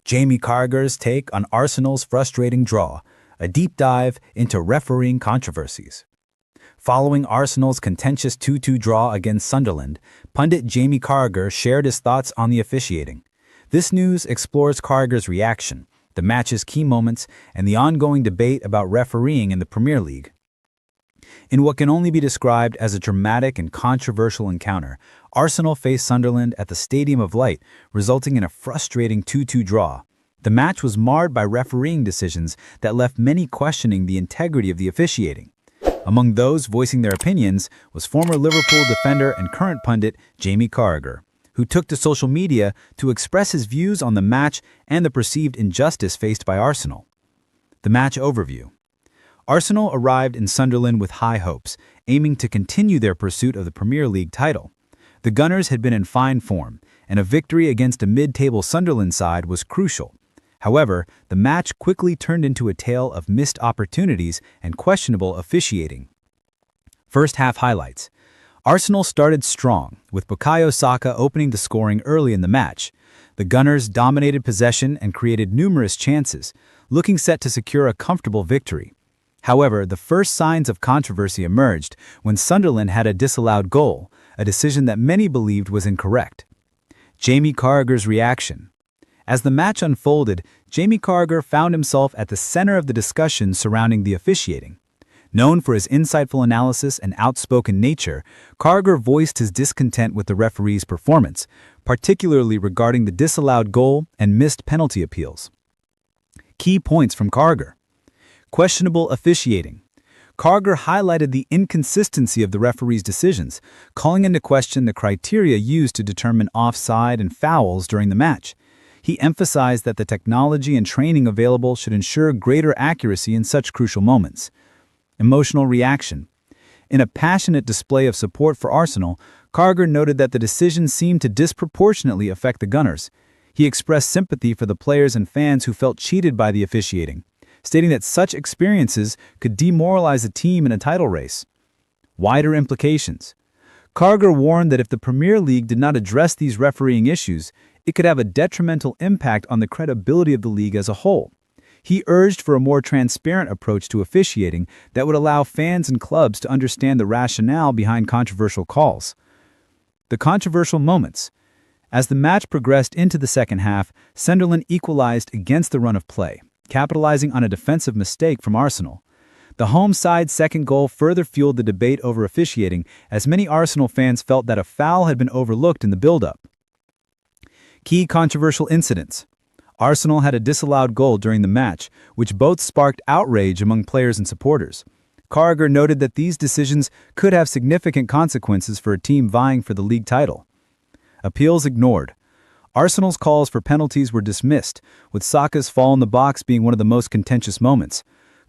Jamie Carragher's take on Arsenal's frustrating draw, a deep dive into refereeing controversies. Following Arsenal's contentious 2-2 draw against Sunderland, pundit Jamie Carragher shared his thoughts on the officiating. This news explores Carragher's reaction, the match's key moments, and the ongoing debate about refereeing in the Premier League. In what can only be described as a dramatic and controversial encounter, Arsenal faced Sunderland at the Stadium of Light, resulting in a frustrating 2-2 draw. The match was marred by refereeing decisions that left many questioning the integrity of the officiating. Among those voicing their opinions was former Liverpool defender and current pundit Jamie Carragher, who took to social media to express his views on the match and the perceived injustice faced by Arsenal. The match overview. Arsenal arrived in Sunderland with high hopes, aiming to continue their pursuit of the Premier League title. The Gunners had been in fine form, and a victory against a mid-table Sunderland side was crucial. However, the match quickly turned into a tale of missed opportunities and questionable officiating. First half highlights. Arsenal started strong, with Bukayo Saka opening the scoring early in the match. The Gunners dominated possession and created numerous chances, looking set to secure a comfortable victory. However, the first signs of controversy emerged when Sunderland had a disallowed goal, a decision that many believed was incorrect. Jamie Carragher's reaction. As the match unfolded, Jamie Carragher found himself at the center of the discussion surrounding the officiating. Known for his insightful analysis and outspoken nature, Carragher voiced his discontent with the referee's performance, particularly regarding the disallowed goal and missed penalty appeals. Key points from Carragher. Questionable officiating. Carragher highlighted the inconsistency of the referee's decisions, calling into question the criteria used to determine offside and fouls during the match. He emphasized that the technology and training available should ensure greater accuracy in such crucial moments. Emotional reaction. In a passionate display of support for Arsenal, Carragher noted that the decision seemed to disproportionately affect the Gunners. He expressed sympathy for the players and fans who felt cheated by the officiating, stating that such experiences could demoralize a team in a title race. Wider implications. Carragher warned that if the Premier League did not address these refereeing issues, it could have a detrimental impact on the credibility of the league as a whole. He urged for a more transparent approach to officiating that would allow fans and clubs to understand the rationale behind controversial calls. The controversial moments. As the match progressed into the second half, Sunderland equalized against the run of play, capitalizing on a defensive mistake from Arsenal. The home side's second goal further fueled the debate over officiating, as many Arsenal fans felt that a foul had been overlooked in the build-up. Key controversial incidents. Arsenal had a disallowed goal during the match, which both sparked outrage among players and supporters. Carragher noted that these decisions could have significant consequences for a team vying for the league title. Appeals ignored. Arsenal's calls for penalties were dismissed, with Saka's fall in the box being one of the most contentious moments.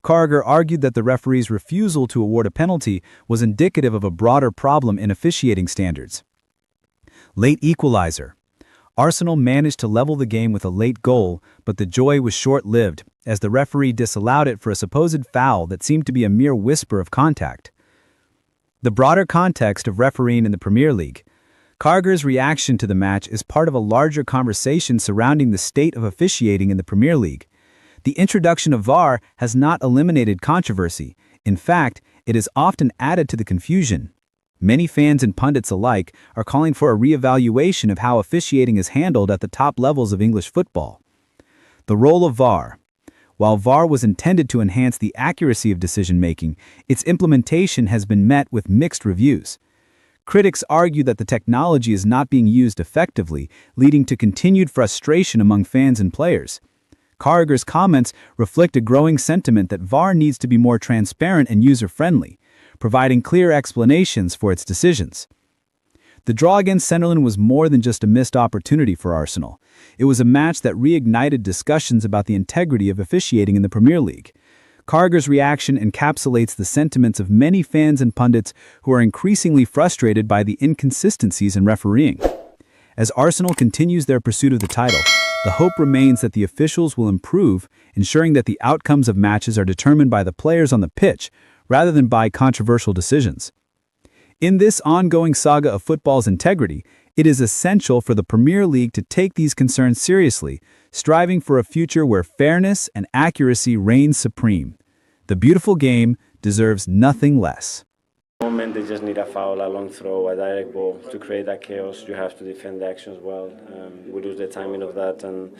Carragher argued that the referee's refusal to award a penalty was indicative of a broader problem in officiating standards. Late equalizer. Arsenal managed to level the game with a late goal, but the joy was short-lived, as the referee disallowed it for a supposed foul that seemed to be a mere whisper of contact. The broader context of refereeing in the Premier League. Carragher's reaction to the match is part of a larger conversation surrounding the state of officiating in the Premier League. The introduction of VAR has not eliminated controversy. In fact, it has often added to the confusion. Many fans and pundits alike are calling for a re-evaluation of how officiating is handled at the top levels of English football. The role of VAR. While VAR was intended to enhance the accuracy of decision-making, its implementation has been met with mixed reviews. Critics argue that the technology is not being used effectively, leading to continued frustration among fans and players. Carragher's comments reflect a growing sentiment that VAR needs to be more transparent and user-friendly, providing clear explanations for its decisions. The draw against Sunderland was more than just a missed opportunity for Arsenal. It was a match that reignited discussions about the integrity of officiating in the Premier League. Carragher's reaction encapsulates the sentiments of many fans and pundits who are increasingly frustrated by the inconsistencies in refereeing. As Arsenal continues their pursuit of the title, the hope remains that the officials will improve, ensuring that the outcomes of matches are determined by the players on the pitch rather than by controversial decisions. In this ongoing saga of football's integrity, It is essential for the Premier League to take these concerns seriously, striving for a future where fairness and accuracy reign supreme. The beautiful game deserves nothing less. Moment they just need a foul, a long throw, a direct ball to create that chaos. You have to defend the actions well. We lose the timing of that, and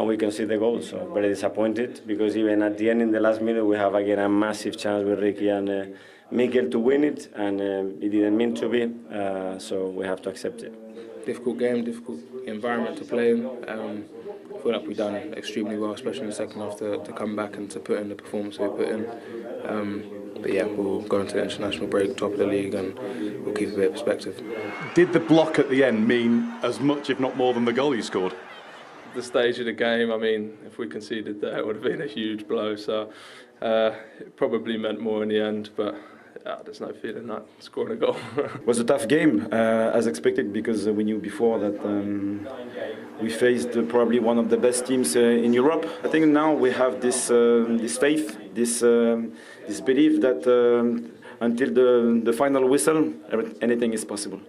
we can see the goal. So very disappointed, because even at the end, in the last minute, we have again a massive chance with Ricky and Miguel to win it, and it didn't mean to be. So we have to accept it. Difficult game, difficult environment to play in. I feel like we've done extremely well, especially in the second half, to come back and to put in the performance we put in. But yeah, we'll go into the international break, top of the league, and we'll keep a bit of perspective. Did the block at the end mean as much, if not more, than the goal you scored? The stage of the game, I mean, if we conceded there, it would have been a huge blow. So it probably meant more in the end, but there's no feeling that scoring a goal. It was a tough game, as expected, because we knew before that we faced probably one of the best teams in Europe. I think now we have this faith, this belief that until the final whistle, anything is possible.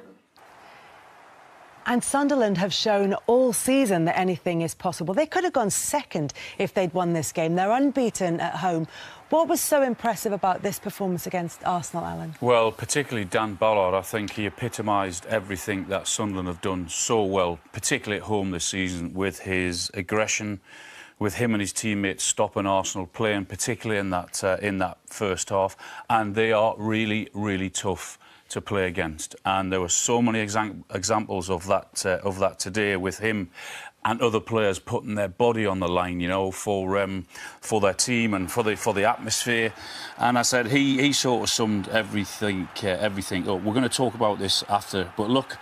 And Sunderland have shown all season that anything is possible. They could have gone second if they'd won this game. They're unbeaten at home. What was so impressive about this performance against Arsenal, Alan? Well, particularly Dan Ballard. I think he epitomised everything that Sunderland have done so well, particularly at home this season, with his aggression, with him and his teammates stopping Arsenal playing, particularly in that first half. And they are really, really tough to play against, and there were so many examples of that today, with him and other players putting their body on the line, you know, for their team and for the atmosphere. And I said he sort of summed everything up. We're going to talk about this after, but look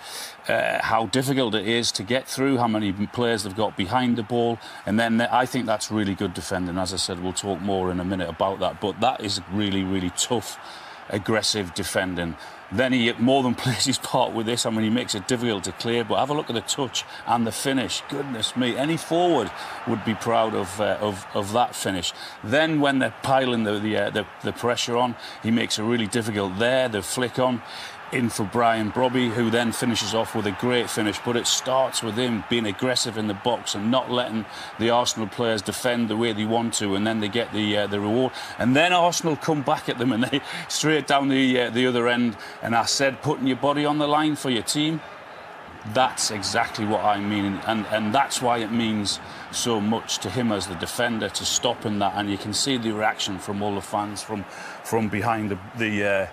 how difficult it is to get through, how many players they've got behind the ball, and then I think that's really good defending. As I said, we'll talk more in a minute about that, but that is really, really tough, aggressive defending. Then he more than plays his part with this. I mean, he makes it difficult to clear, but have a look at the touch and the finish. Goodness me, any forward would be proud of that finish. Then when they're piling the pressure on, he makes it really difficult there. The flick on in for Brian Brobby, who then finishes off with a great finish. But it starts with him being aggressive in the box and not letting the Arsenal players defend the way they want to, and then they get the reward. And then Arsenal come back at them, and they straight down the other end. And I said, putting your body on the line for your team, that's exactly what I mean, and that's why it means so much to him as the defender, to stopping that. And you can see the reaction from all the fans from behind the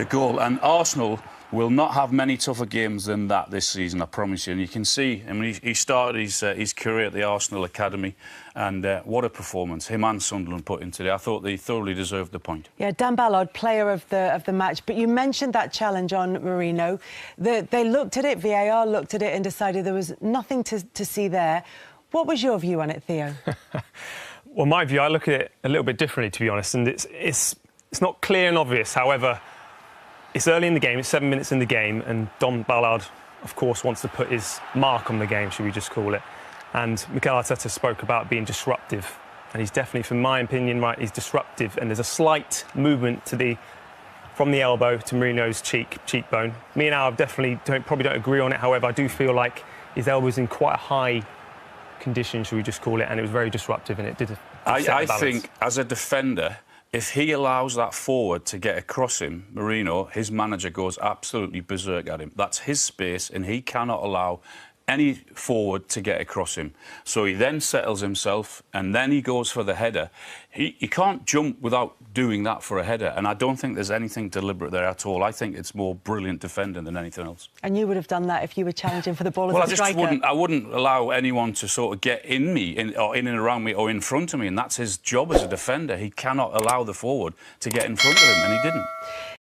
goal. And Arsenal will not have many tougher games than that this season, I promise you. And you can see, I mean, he started his career at the Arsenal Academy, and what a performance him and Sunderland put in today. I thought they thoroughly deserved the point. Yeah, Dan Ballard, player of the match. But you mentioned that challenge on Merino. They looked at it, VAR looked at it and decided there was nothing to see there. What was your view on it, Theo? Well, my view, I look at it a little bit differently, to be honest, and it's not clear and obvious. However, it's early in the game, it's 7 minutes in the game, and Don Ballard, of course, wants to put his mark on the game, should we just call it. And Mikel Arteta spoke about being disruptive, and he's definitely, from my opinion, right, he's disruptive, and there's a slight movement from the elbow to Merino's cheekbone. Me and Al definitely probably don't agree on it. However, I do feel like his elbow's in quite a high condition, should we just call it, and it was very disruptive, and it did I think, as a defender, if he allows that forward to get across him, Merino, his manager goes absolutely berserk at him. That's his space, and he cannot allow any forward to get across him. So he then settles himself, and then he goes for the header. He can't jump without doing that for a header, and I don't think there's anything deliberate there at all. I think it's more brilliant defending than anything else. And you would have done that if you were challenging for the ball as a striker? Well, I wouldn't allow anyone to sort of get in me, or in and around me, or in front of me, and that's his job as a defender. He cannot allow the forward to get in front of him, and he didn't.